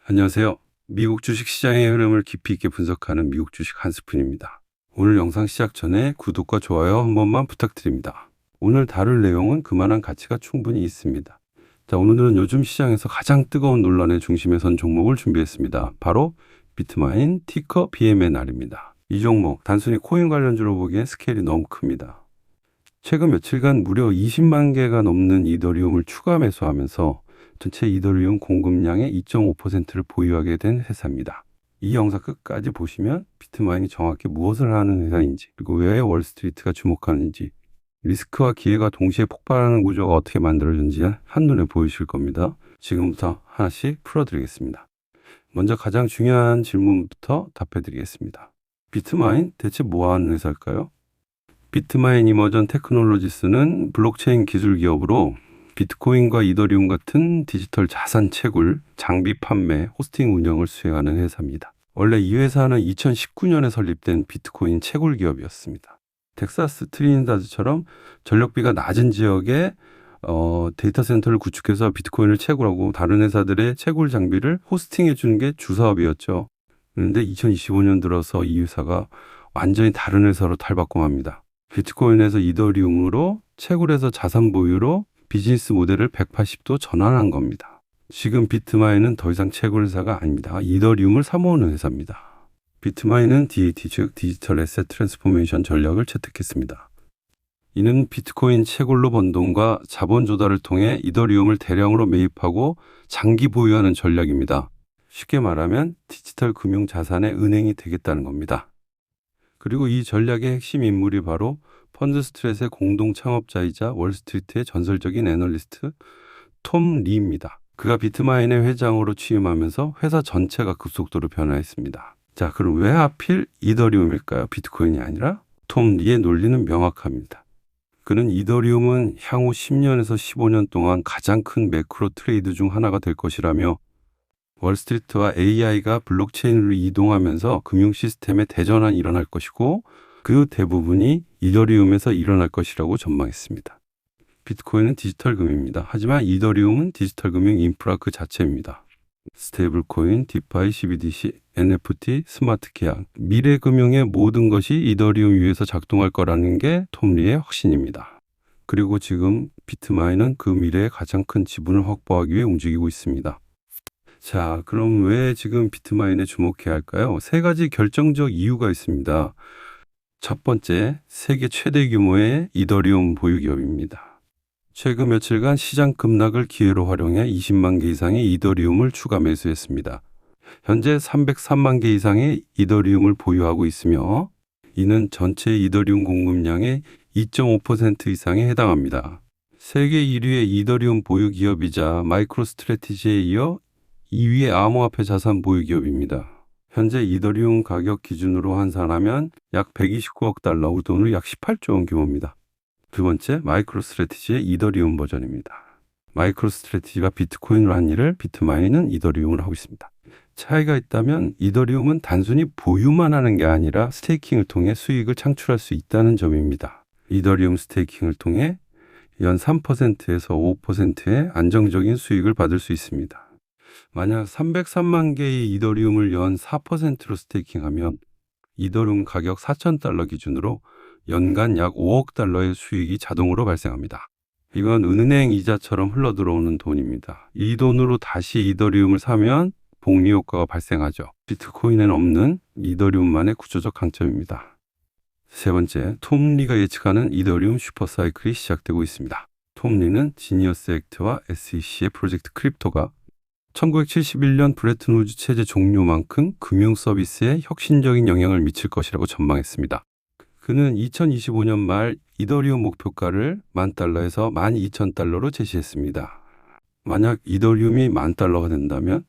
안녕하세요. 미국 주식시장의 흐름을 깊이 있게 분석하는 미국 주식 한 스푼입니다. 오늘 영상 시작 전에 구독과 좋아요 한 번만 부탁드립니다. 오늘 다룰 내용은 그만한 가치가 충분히 있습니다. 자, 오늘은 요즘 시장에서 가장 뜨거운 논란의 중심에 선 종목을 준비했습니다. 바로 비트마인 티커 BMNR입니다. 이 종목 단순히 코인 관련주로 보기엔 스케일이 너무 큽니다. 최근 며칠간 무려 20만 개가 넘는 이더리움을 추가 매수하면서 전체 이더리움 공급량의 2.5%를 보유하게 된 회사입니다. 이 영상 끝까지 보시면 비트마인이 정확히 무엇을 하는 회사인지, 그리고 왜 월스트리트가 주목하는지, 리스크와 기회가 동시에 폭발하는 구조가 어떻게 만들어졌는지 한눈에 보이실 겁니다. 지금부터 하나씩 풀어드리겠습니다. 먼저 가장 중요한 질문부터 답해드리겠습니다. 비트마인 대체 뭐 하는 회사일까요? 비트마인 이머전 테크놀로지스는 블록체인 기술 기업으로 비트코인과 이더리움 같은 디지털 자산 채굴, 장비 판매, 호스팅 운영을 수행하는 회사입니다. 원래 이 회사는 2019년에 설립된 비트코인 채굴 기업이었습니다. 텍사스 트리니다드처럼 전력비가 낮은 지역에 데이터 센터를 구축해서 비트코인을 채굴하고 다른 회사들의 채굴 장비를 호스팅해 주는 게 주사업이었죠. 그런데 2025년 들어서 이 회사가 완전히 다른 회사로 탈바꿈합니다. 비트코인에서 이더리움으로 채굴해서 자산 보유로 비즈니스 모델을 180도 전환한 겁니다. 지금 비트마인은 더 이상 채굴 회사가 아닙니다. 이더리움을 사모으는 회사입니다. 비트마인은 DAT, 즉 디지털 에셋 트랜스포메이션 전략을 채택했습니다. 이는 비트코인 채굴로 번 돈과 자본 조달을 통해 이더리움을 대량으로 매입하고 장기 보유하는 전략입니다. 쉽게 말하면 디지털 금융 자산의 은행이 되겠다는 겁니다. 그리고 이 전략의 핵심 인물이 바로 펀드스트릿의 공동 창업자이자 월스트리트의 전설적인 애널리스트 톰 리입니다. 그가 비트마인의 회장으로 취임하면서 회사 전체가 급속도로 변화했습니다. 자, 그럼 왜 하필 이더리움일까요? 비트코인이 아니라? 톰 리의 논리는 명확합니다. 그는 이더리움은 향후 10년에서 15년 동안 가장 큰 매크로 트레이드 중 하나가 될 것이라며 월스트리트와 AI가 블록체인으로 이동하면서 금융 시스템의 대전환이 일어날 것이고 그 대부분이 이더리움에서 일어날 것이라고 전망했습니다. 비트코인은 디지털 금입니다. 하지만 이더리움은 디지털 금융 인프라 그 자체입니다. 스테이블 코인, 디파이, CBDC, NFT, 스마트 계약, 미래 금융의 모든 것이 이더리움 위에서 작동할 거라는 게 톰리의 확신입니다. 그리고 지금 비트마인은 그 미래의 가장 큰 지분을 확보하기 위해 움직이고 있습니다. 자, 그럼 왜 지금 비트마인에 주목해야 할까요? 세 가지 결정적 이유가 있습니다. 첫 번째, 세계 최대 규모의 이더리움 보유 기업입니다. 최근 며칠간 시장 급락을 기회로 활용해 20만 개 이상의 이더리움을 추가 매수했습니다. 현재 303만 개 이상의 이더리움을 보유하고 있으며 이는 전체 이더리움 공급량의 2.5% 이상에 해당합니다. 세계 1위의 이더리움 보유 기업이자 마이크로스트래티지에 이어 2위의 암호화폐 자산 보유 기업입니다. 현재 이더리움 가격 기준으로 환산하면 약 129억 달러, 우리 돈으로 약 18조 원 규모입니다. 두 번째, 마이크로스트래티지의 이더리움 버전입니다. 마이크로스트래티지가 비트코인으로 한 일을 비트마인은 이더리움으로 하고 있습니다. 차이가 있다면 이더리움은 단순히 보유만 하는 게 아니라 스테이킹을 통해 수익을 창출할 수 있다는 점입니다. 이더리움 스테이킹을 통해 연 3%에서 5%의 안정적인 수익을 받을 수 있습니다. 만약 303만 개의 이더리움을 연 4%로 스테이킹하면 이더리움 가격 4,000달러 기준으로 연간 약 5억 달러의 수익이 자동으로 발생합니다. 이건 은행 이자처럼 흘러들어오는 돈입니다. 이 돈으로 다시 이더리움을 사면 복리 효과가 발생하죠. 비트코인에는 없는 이더리움만의 구조적 강점입니다. 세 번째, 톰 리가 예측하는 이더리움 슈퍼사이클이 시작되고 있습니다. 톰 리는 지니어스 액트와 SEC의 프로젝트 크립토가 1971년 브레튼 우즈 체제 종료만큼 금융 서비스에 혁신적인 영향을 미칠 것이라고 전망했습니다. 그는 2025년 말 이더리움 목표가를 $10,000에서 $12,000로 제시했습니다. 만약 이더리움이 $10,000가 된다면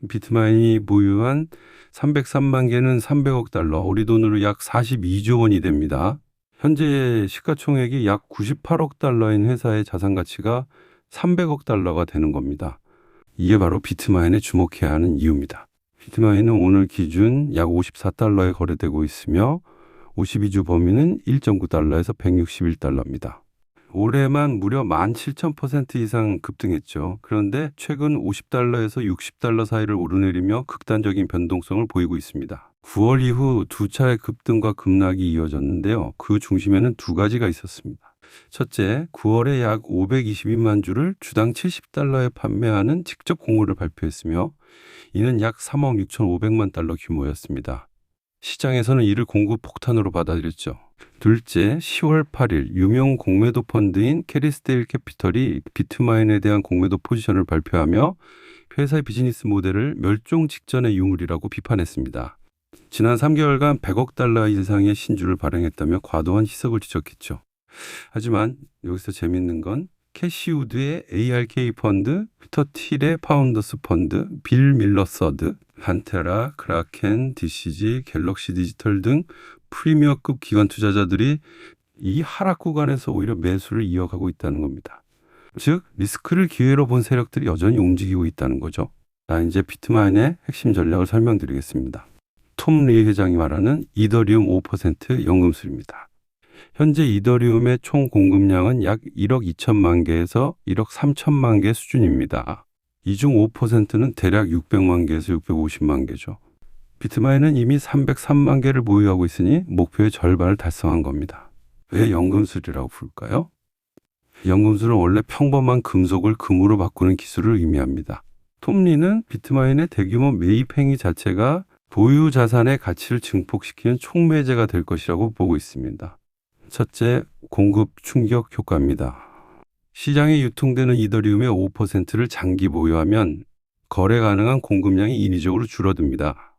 비트마인이 보유한 303만 개는 300억 달러, 우리 돈으로 약 42조 원이 됩니다. 현재 시가총액이 약 98억 달러인 회사의 자산 가치가 300억 달러가 되는 겁니다. 이게 바로 비트마인에 주목해야 하는 이유입니다. 비트마인은 오늘 기준 약 54달러에 거래되고 있으며 52주 범위는 1.9달러에서 161달러입니다. 올해만 무려 17,000% 이상 급등했죠. 그런데 최근 50달러에서 60달러 사이를 오르내리며 극단적인 변동성을 보이고 있습니다. 9월 이후 두 차례 급등과 급락이 이어졌는데요. 그 중심에는 두 가지가 있었습니다. 첫째, 9월에 약 522만 주를 주당 70달러에 판매하는 직접 공모를 발표했으며 이는 약 3억 6,500만 달러 규모였습니다. 시장에서는 이를 공급 폭탄으로 받아들였죠. 둘째, 10월 8일 유명 공매도 펀드인 캐리스데일 캐피털이 비트마인에 대한 공매도 포지션을 발표하며 회사의 비즈니스 모델을 멸종 직전의 유물이라고 비판했습니다. 지난 3개월간 100억 달러 이상의 신주를 발행했다며 과도한 희석을 지적했죠. 하지만 여기서 재밌는 건 캐시우드의 ARK 펀드, 피터 틸의 파운더스 펀드, 빌 밀러 서드, 판테라, 크라켄, DCG, 갤럭시 디지털 등 프리미어급 기관 투자자들이 이 하락 구간에서 오히려 매수를 이어가고 있다는 겁니다. 즉 리스크를 기회로 본 세력들이 여전히 움직이고 있다는 거죠. 자, 이제 비트마인의 핵심 전략을 설명드리겠습니다. 톰 리 회장이 말하는 이더리움 5% 연금술입니다. 현재 이더리움의 총 공급량은 약 1억 2천만 개에서 1억 3천만 개 수준입니다. 이 중 5%는 대략 600만 개에서 650만 개죠. 비트마인은 이미 303만 개를 보유하고 있으니 목표의 절반을 달성한 겁니다. 왜 연금술이라고 부를까요? 연금술은 원래 평범한 금속을 금으로 바꾸는 기술을 의미합니다. 톰 리는 비트마인의 대규모 매입 행위 자체가 보유 자산의 가치를 증폭시키는 촉매제가 될 것이라고 보고 있습니다. 첫째, 공급 충격 효과입니다. 시장에 유통되는 이더리움의 5%를 장기 보유하면 거래 가능한 공급량이 인위적으로 줄어듭니다.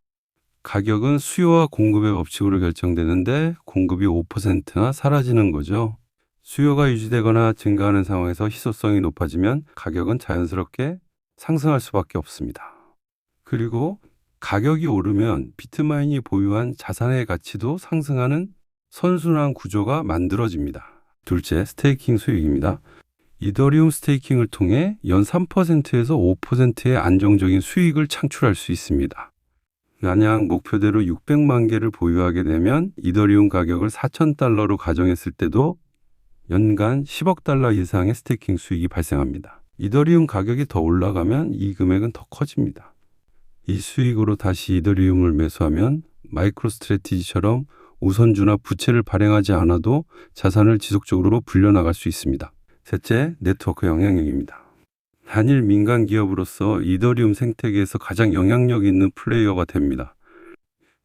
가격은 수요와 공급의 법칙으로 결정되는데 공급이 5%나 사라지는 거죠. 수요가 유지되거나 증가하는 상황에서 희소성이 높아지면 가격은 자연스럽게 상승할 수밖에 없습니다. 그리고 가격이 오르면 비트마인이 보유한 자산의 가치도 상승하는 선순환 구조가 만들어집니다. 둘째, 스테이킹 수익입니다. 이더리움 스테이킹을 통해 연 3%에서 5%의 안정적인 수익을 창출할 수 있습니다. 만약 목표대로 600만 개를 보유하게 되면 이더리움 가격을 4,000달러로 가정했을 때도 연간 10억 달러 이상의 스테이킹 수익이 발생합니다. 이더리움 가격이 더 올라가면 이 금액은 더 커집니다. 이 수익으로 다시 이더리움을 매수하면 마이크로 스트래티지처럼 우선주나 부채를 발행하지 않아도 자산을 지속적으로 불려나갈 수 있습니다. 셋째, 네트워크 영향력입니다. 단일 민간 기업으로서 이더리움 생태계에서 가장 영향력 있는 플레이어가 됩니다.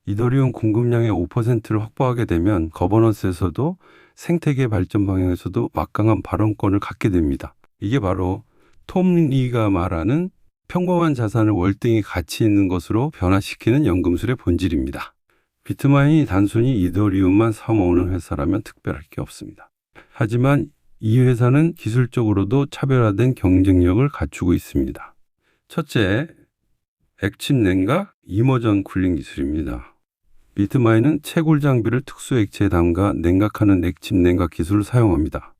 이더리움 공급량의 5%를 확보하게 되면 거버넌스에서도 생태계 발전 방향에서도 막강한 발언권을 갖게 됩니다. 이게 바로 톰 리가 말하는 평범한 자산을 월등히 가치 있는 것으로 변화시키는 연금술의 본질입니다. 비트마인이 단순히 이더리움만 사모으는 회사라면 특별할 게 없습니다. 하지만 이 회사는 기술적으로도 차별화된 경쟁력을 갖추고 있습니다. 첫째, 액침 냉각 이머전 쿨링 기술입니다. 비트마인은 채굴 장비를 특수 액체에 담가 냉각하는 액침 냉각 기술을 사용합니다.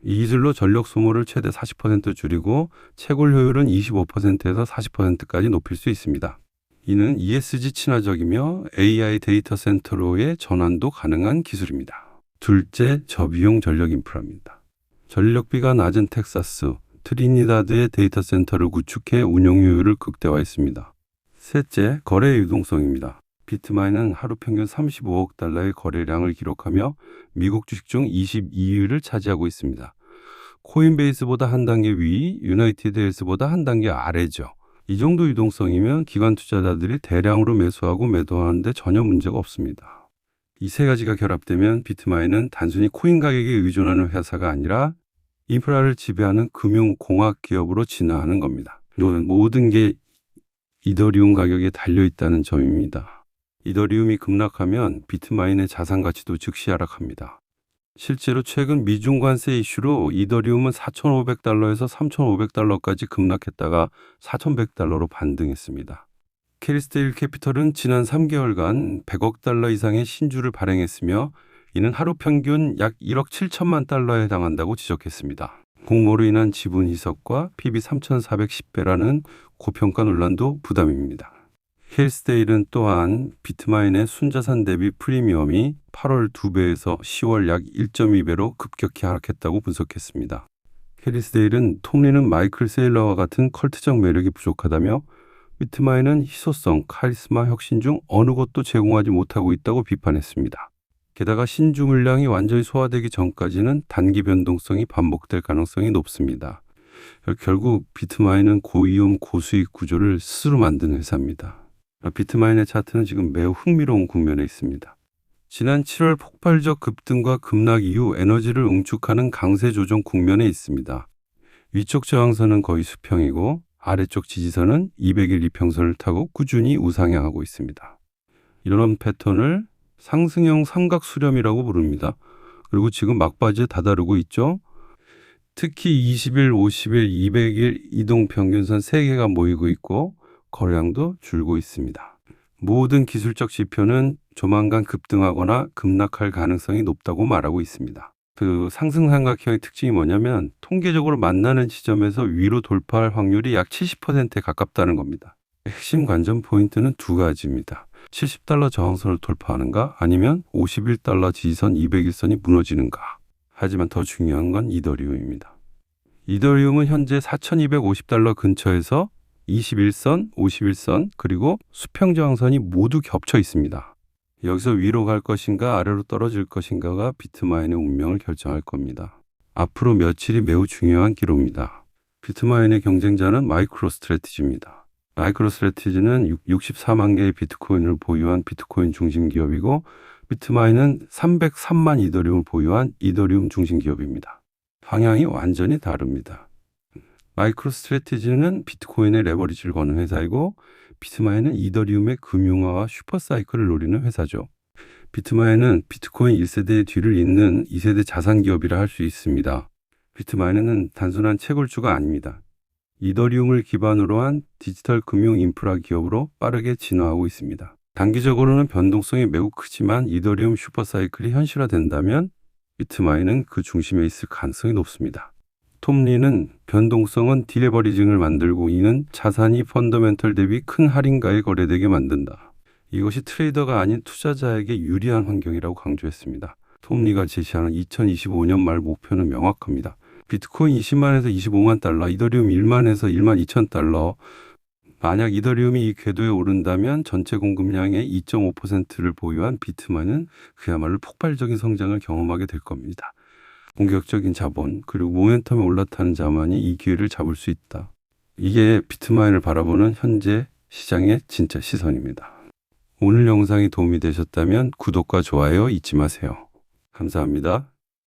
이 기술로 전력 소모를 최대 40% 줄이고 채굴 효율은 25%에서 40%까지 높일 수 있습니다. 이는 ESG 친화적이며 AI 데이터 센터로의 전환도 가능한 기술입니다. 둘째, 저비용 전력 인프라입니다. 전력비가 낮은 텍사스, 트리니다드의 데이터 센터를 구축해 운영 효율을 극대화했습니다. 셋째, 거래 유동성입니다. 비트마인은 하루 평균 35억 달러의 거래량을 기록하며 미국 주식 중 22위를 차지하고 있습니다. 코인베이스보다 한 단계 위, 유나이티드 헬스보다 한 단계 아래죠. 이 정도 유동성이면 기관 투자자들이 대량으로 매수하고 매도하는데 전혀 문제가 없습니다. 이 세 가지가 결합되면 비트마인은 단순히 코인 가격에 의존하는 회사가 아니라 인프라를 지배하는 금융공학 기업으로 진화하는 겁니다. 모든 게 이더리움 가격에 달려있다는 점입니다. 이더리움이 급락하면 비트마인의 자산 가치도 즉시 하락합니다. 실제로 최근 미중 관세 이슈로 이더리움은 4,500달러에서 3,500달러까지 급락했다가 4,100달러로 반등했습니다. 캐리스데일 캐피털은 지난 3개월간 100억 달러 이상의 신주를 발행했으며 이는 하루 평균 약 1억 7천만 달러에 해당한다고 지적했습니다. 공모로 인한 지분 희석과 PB 3,410배라는 고평가 논란도 부담입니다. 케이스데일은 또한 비트마인의 순자산 대비 프리미엄이 8월 2배에서 10월 약 1.2배로 급격히 하락했다고 분석했습니다. 케이스데일은 톰리는 마이클 세일러와 같은 컬트적 매력이 부족하다며 비트마인은 희소성, 카리스마, 혁신 중 어느 것도 제공하지 못하고 있다고 비판했습니다. 게다가 신주 물량이 완전히 소화되기 전까지는 단기 변동성이 반복될 가능성이 높습니다. 결국 비트마인은 고위험 고수익 구조를 스스로 만든 회사입니다. 비트마인의 차트는 지금 매우 흥미로운 국면에 있습니다. 지난 7월 폭발적 급등과 급락 이후 에너지를 응축하는 강세 조정 국면에 있습니다. 위쪽 저항선은 거의 수평이고 아래쪽 지지선은 200일 이평선을 타고 꾸준히 우상향하고 있습니다. 이런 패턴을 상승형 삼각 수렴이라고 부릅니다. 그리고 지금 막바지에 다다르고 있죠. 특히 20일, 50일, 200일 이동평균선 3개가 모이고 있고 거래량도 줄고 있습니다. 모든 기술적 지표는 조만간 급등하거나 급락할 가능성이 높다고 말하고 있습니다. 그 상승 삼각형의 특징이 뭐냐면 통계적으로 만나는 지점에서 위로 돌파할 확률이 약 70%에 가깝다는 겁니다. 핵심 관전 포인트는 두 가지입니다. 70달러 저항선을 돌파하는가 아니면 51달러 지지선 200일선이 무너지는가. 하지만 더 중요한 건 이더리움입니다. 이더리움은 현재 4,250달러 근처에서 21선, 51선 그리고 수평 저항선이 모두 겹쳐 있습니다. 여기서 위로 갈 것인가 아래로 떨어질 것인가가 비트마인의 운명을 결정할 겁니다. 앞으로 며칠이 매우 중요한 기로입니다. 비트마인의 경쟁자는 마이크로스트래티지입니다. 마이크로스트래티지는 64만 개의 비트코인을 보유한 비트코인 중심 기업이고 비트마인은 303만 이더리움을 보유한 이더리움 중심 기업입니다. 방향이 완전히 다릅니다. 마이크로스트래티지는 비트코인의 레버리지를 거는 회사이고 비트마인은 이더리움의 금융화와 슈퍼사이클을 노리는 회사죠. 비트마인은 비트코인 1세대의 뒤를 잇는 2세대 자산 기업이라 할 수 있습니다. 비트마인은 단순한 채굴주가 아닙니다. 이더리움을 기반으로 한 디지털 금융 인프라 기업으로 빠르게 진화하고 있습니다. 단기적으로는 변동성이 매우 크지만 이더리움 슈퍼사이클이 현실화된다면 비트마인은 그 중심에 있을 가능성이 높습니다. 톰 리는 변동성은 딜레버리징을 만들고 이는 자산이 펀더멘털 대비 큰 할인가에 거래되게 만든다. 이것이 트레이더가 아닌 투자자에게 유리한 환경이라고 강조했습니다. 톰 리가 제시하는 2025년 말 목표는 명확합니다. 비트코인 20만에서 25만 달러, 이더리움 1만에서 1만 2천 달러. 만약 이더리움이 이 궤도에 오른다면 전체 공급량의 2.5%를 보유한 비트마인은 그야말로 폭발적인 성장을 경험하게 될 겁니다. 공격적인 자본 그리고 모멘텀에 올라타는 자만이 이 기회를 잡을 수 있다. 이게 비트마인을 바라보는 현재 시장의 진짜 시선입니다. 오늘 영상이 도움이 되셨다면 구독과 좋아요 잊지 마세요. 감사합니다.